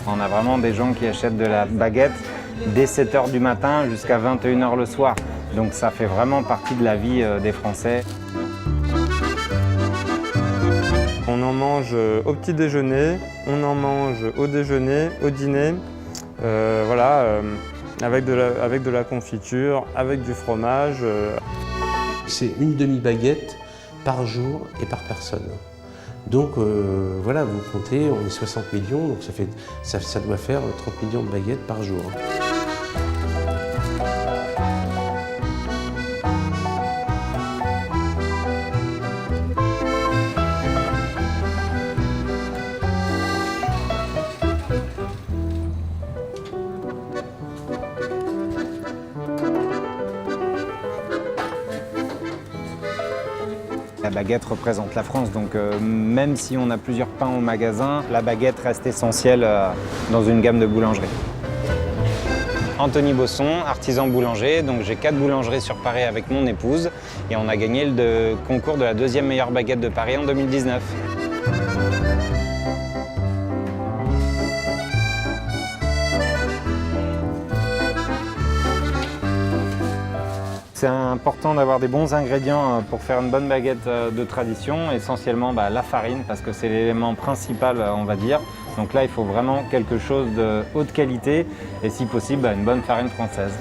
On a vraiment des gens qui achètent de la baguette dès 7 h du matin jusqu'à 21 h le soir. Donc ça fait vraiment partie de la vie des Français. On en mange au petit déjeuner, on en mange au déjeuner, au dîner, avec de la confiture, avec du fromage. C'est une demi-baguette par jour et par personne. Donc voilà, vous comptez, on est 60 millions, donc ça doit faire 30 millions de baguettes par jour. La baguette représente la France, donc même si on a plusieurs pains au magasin, la baguette reste essentielle dans une gamme de boulangerie. Anthony Bosson, artisan boulanger, donc j'ai 4 boulangeries sur Paris avec mon épouse et on a gagné le concours de la 2e meilleure baguette de Paris en 2019. C'est important d'avoir des bons ingrédients pour faire une bonne baguette de tradition, essentiellement la farine parce que c'est l'élément principal on va dire. Donc là il faut vraiment quelque chose de haute qualité et si possible une bonne farine française.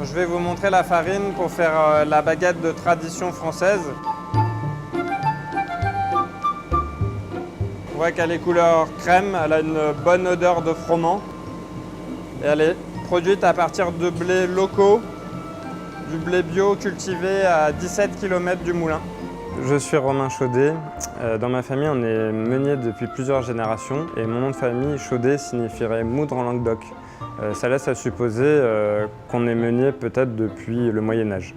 Je vais vous montrer la farine pour faire la baguette de tradition française. On voit qu'elle est couleur crème, elle a une bonne odeur de froment. Et elle est produite à partir de blés locaux, du blé bio cultivé à 17 km du moulin. Je suis Romain Chaudet. Dans ma famille, on est meunier depuis plusieurs générations et mon nom de famille, Chaudet, signifierait moudre en Languedoc. Ça laisse à supposer qu'on est meunier peut-être depuis le Moyen-Âge.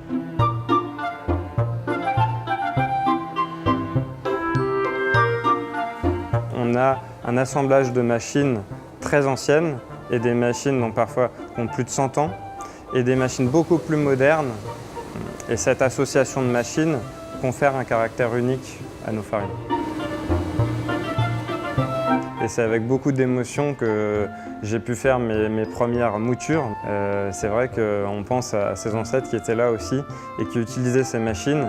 On a un assemblage de machines très anciennes et des machines dont parfois ont plus de 100 ans et des machines beaucoup plus modernes. Et cette association de machines confère un caractère unique à nos farines. Et c'est avec beaucoup d'émotion que j'ai pu faire mes premières moutures. C'est vrai qu'on pense à ces ancêtres qui étaient là aussi et qui utilisaient ces machines.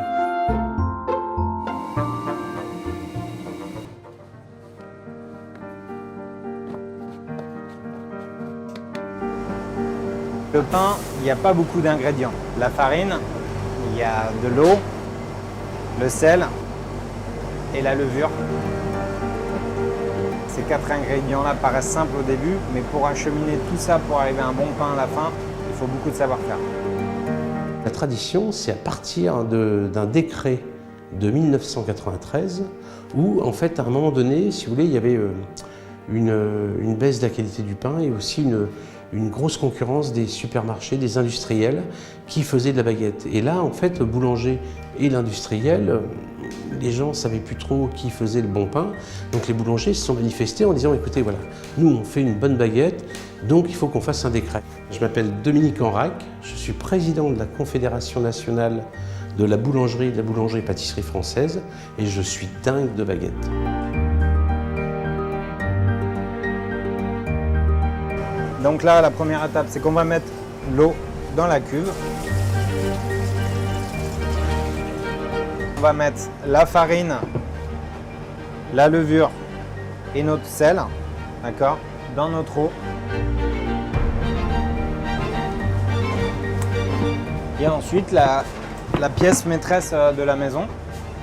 Le pain, il n'y a pas beaucoup d'ingrédients. La farine, il y a de l'eau, le sel et la levure. Ces 4 ingrédients-là paraissent simples au début, mais pour acheminer tout ça, pour arriver à un bon pain à la fin, il faut beaucoup de savoir-faire. La tradition, c'est à partir d'un décret de 1993 où, en fait, à un moment donné, si vous voulez, il y avait une baisse de la qualité du pain et aussi une grosse concurrence des supermarchés, des industriels qui faisaient de la baguette. Et là, en fait, le boulanger et l'industriel, les gens ne savaient plus trop qui faisait le bon pain. Donc les boulangers se sont manifestés en disant « Écoutez, voilà, nous on fait une bonne baguette, donc il faut qu'on fasse un décret ». Je m'appelle Dominique Enrac, je suis président de la Confédération nationale de la boulangerie et de la boulangerie-pâtisserie française et je suis dingue de baguettes. Donc là, la première étape, c'est qu'on va mettre l'eau dans la cuve. On va mettre la farine, la levure et notre sel, d'accord, dans notre eau. Et ensuite, la pièce maîtresse de la maison,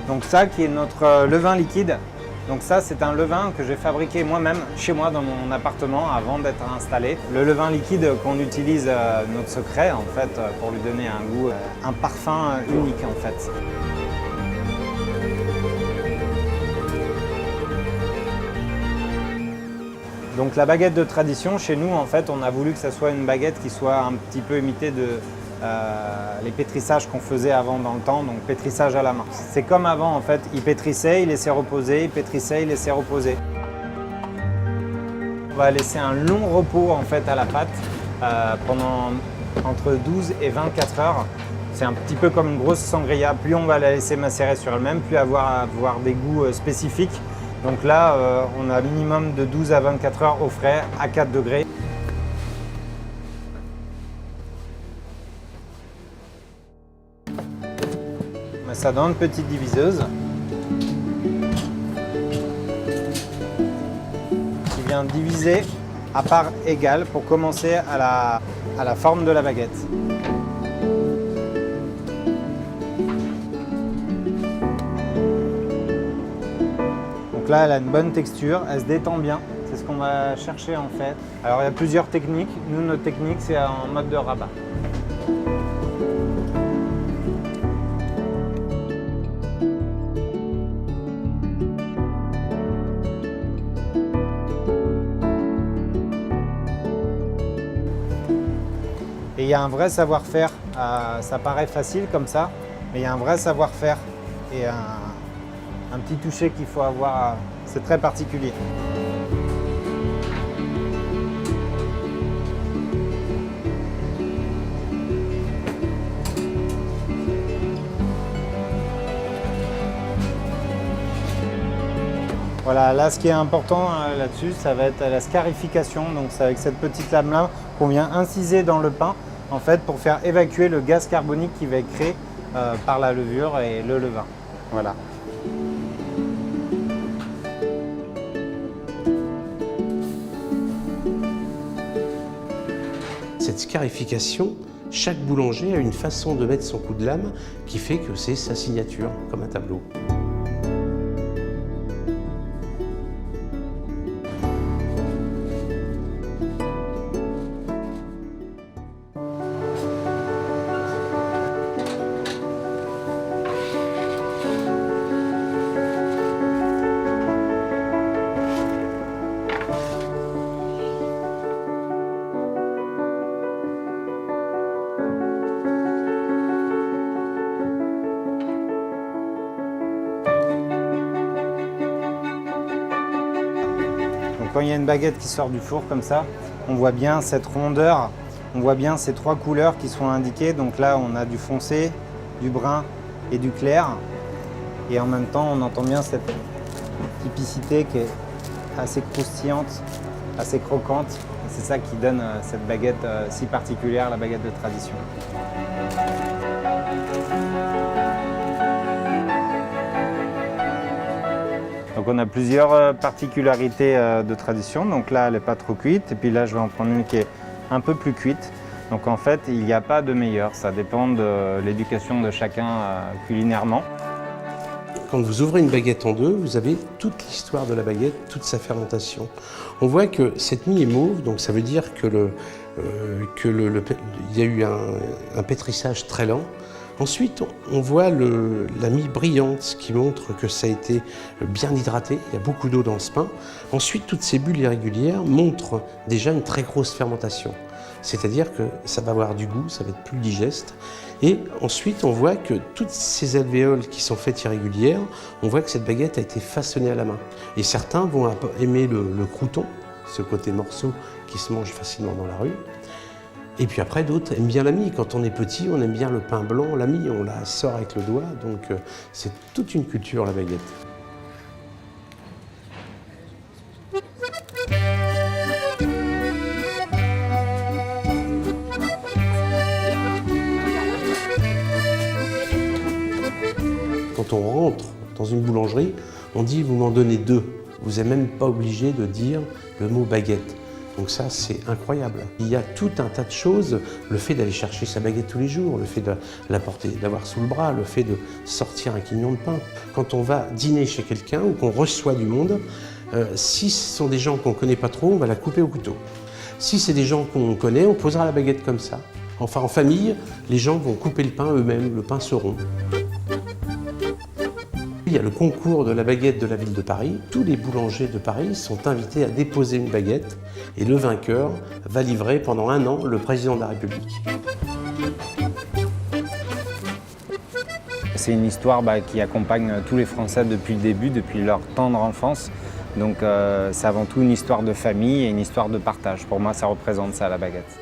donc ça qui est notre levain liquide. Donc ça, c'est un levain que j'ai fabriqué moi-même chez moi dans mon appartement avant d'être installé. Le levain liquide qu'on utilise, notre secret en fait, pour lui donner un goût, un parfum unique en fait. Donc la baguette de tradition, chez nous, en fait, on a voulu que ça soit une baguette qui soit un petit peu imitée de les pétrissages qu'on faisait avant dans le temps, donc pétrissage à la main. C'est comme avant, en fait, ils pétrissaient, ils laissaient reposer, ils pétrissaient, ils laissaient reposer. On va laisser un long repos en fait à la pâte pendant entre 12 et 24 heures. C'est un petit peu comme une grosse sangria. Plus on va la laisser macérer sur elle-même, plus elle va avoir des goûts spécifiques. Donc là, on a un minimum de 12 à 24 heures au frais à 4 degrés. On met ça dans une petite diviseuse qui vient diviser à part égale pour commencer à la forme de la baguette. Donc là, elle a une bonne texture, elle se détend bien. C'est ce qu'on va chercher en fait. Alors il y a plusieurs techniques. Nous, notre technique, c'est en mode de rabat. Et il y a un vrai savoir-faire. Ça paraît facile comme ça, mais il y a un vrai savoir-faire et un petit toucher qu'il faut avoir. C'est très particulier. Voilà, là ce qui est important là-dessus, ça va être la scarification. Donc c'est avec cette petite lame-là qu'on vient inciser dans le pain en fait pour faire évacuer le gaz carbonique qui va être créé par la levure et le levain. Voilà. Cette scarification, chaque boulanger a une façon de mettre son coup de lame qui fait que c'est sa signature, comme un tableau. Quand il y a une baguette qui sort du four comme ça, on voit bien cette rondeur, on voit bien ces trois couleurs qui sont indiquées. Donc là, on a du foncé, du brun et du clair. Et en même temps, on entend bien cette typicité qui est assez croustillante, assez croquante. Et c'est ça qui donne cette baguette si particulière, la baguette de tradition. Donc on a plusieurs particularités de tradition. Donc là, elle n'est pas trop cuite. Et puis là, je vais en prendre une qui est un peu plus cuite. Donc en fait, il n'y a pas de meilleur. Ça dépend de l'éducation de chacun culinairement. Quand vous ouvrez une baguette en deux, vous avez toute l'histoire de la baguette, toute sa fermentation. On voit que cette mie est mauve, donc ça veut dire que il y a eu un pétrissage très lent. Ensuite, on voit la mie brillante, ce qui montre que ça a été bien hydraté. Il y a beaucoup d'eau dans ce pain. Ensuite, toutes ces bulles irrégulières montrent déjà une très grosse fermentation. C'est-à-dire que ça va avoir du goût, ça va être plus digeste. Et ensuite, on voit que toutes ces alvéoles qui sont faites irrégulières, on voit que cette baguette a été façonnée à la main. Et certains vont aimer le crouton, ce côté morceau qui se mange facilement dans la rue. Et puis après, d'autres aiment bien la mie. Quand on est petit, on aime bien le pain blanc, la mie, on la sort avec le doigt. Donc c'est toute une culture, la baguette. Quand on rentre dans une boulangerie, on dit « vous m'en donnez deux ». Vous n'êtes même pas obligé de dire le mot baguette. Donc ça, c'est incroyable. Il y a tout un tas de choses, le fait d'aller chercher sa baguette tous les jours, le fait de la porter, d'avoir sous le bras, le fait de sortir un quignon de pain. Quand on va dîner chez quelqu'un ou qu'on reçoit du monde, si ce sont des gens qu'on ne connaît pas trop, on va la couper au couteau. Si c'est des gens qu'on connaît, on posera la baguette comme ça. Enfin, en famille, les gens vont couper le pain eux-mêmes, le pain se rompt. Il y a le concours de la baguette de la ville de Paris. Tous les boulangers de Paris sont invités à déposer une baguette et le vainqueur va livrer pendant 1 an le président de la République. C'est une histoire qui accompagne tous les Français depuis le début, depuis leur tendre enfance. Donc c'est avant tout une histoire de famille et une histoire de partage. Pour moi, ça représente ça, la baguette.